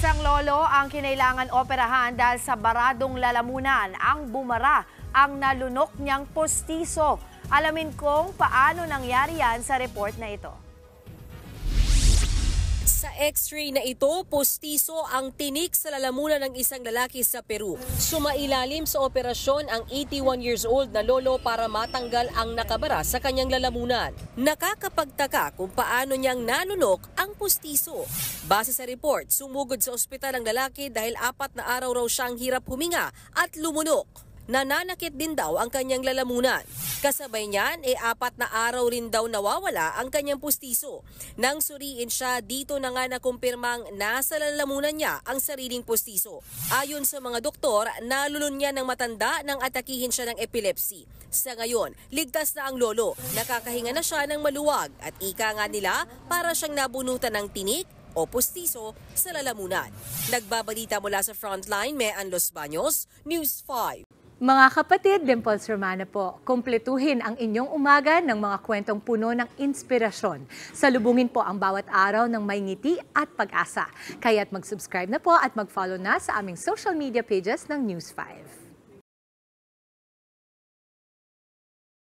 Isang lolo ang kinailangan operahan dahil sa baradong lalamunan ang bumara ang nalunok niyang postiso. Alamin kong paano nangyari yan sa report na ito. Sa x-ray na ito, postiso ang tinik sa lalamunan ng isang lalaki sa Peru. Sumailalim sa operasyon ang 81 years old na lolo para matanggal ang nakabara sa kanyang lalamunan. Nakakapagtaka kung paano niyang nalunok ang postiso. Base sa report, sumugod sa ospital ang lalaki dahil 4 na araw raw siyang hirap huminga at lumunok. Nananakit din daw ang kanyang lalamunan. Kasabay niyan, 4 na araw rin daw nawawala ang kanyang pustiso. Nang suriin siya, dito na nga nakumpirmang nasa lalamunan niya ang sariling pustiso. Ayon sa mga doktor, nalulun niya ng matanda nang atakihin siya ng epilepsy. Sa ngayon, ligtas na ang lolo. Nakakahinga na siya ng maluwag at ika nga nila para siyang nabunutan ng tinik o pustiso sa lalamunan. Nagbabalita mula sa Frontline, Mean Los Baños, News 5. Mga kapatid, Dimples Romana po, kumpletuhin ang inyong umaga ng mga kwentong puno ng inspirasyon. Salubungin po ang bawat araw ng may ngiti at pag-asa. Kaya't mag-subscribe na po at mag-follow na sa aming social media pages ng News 5.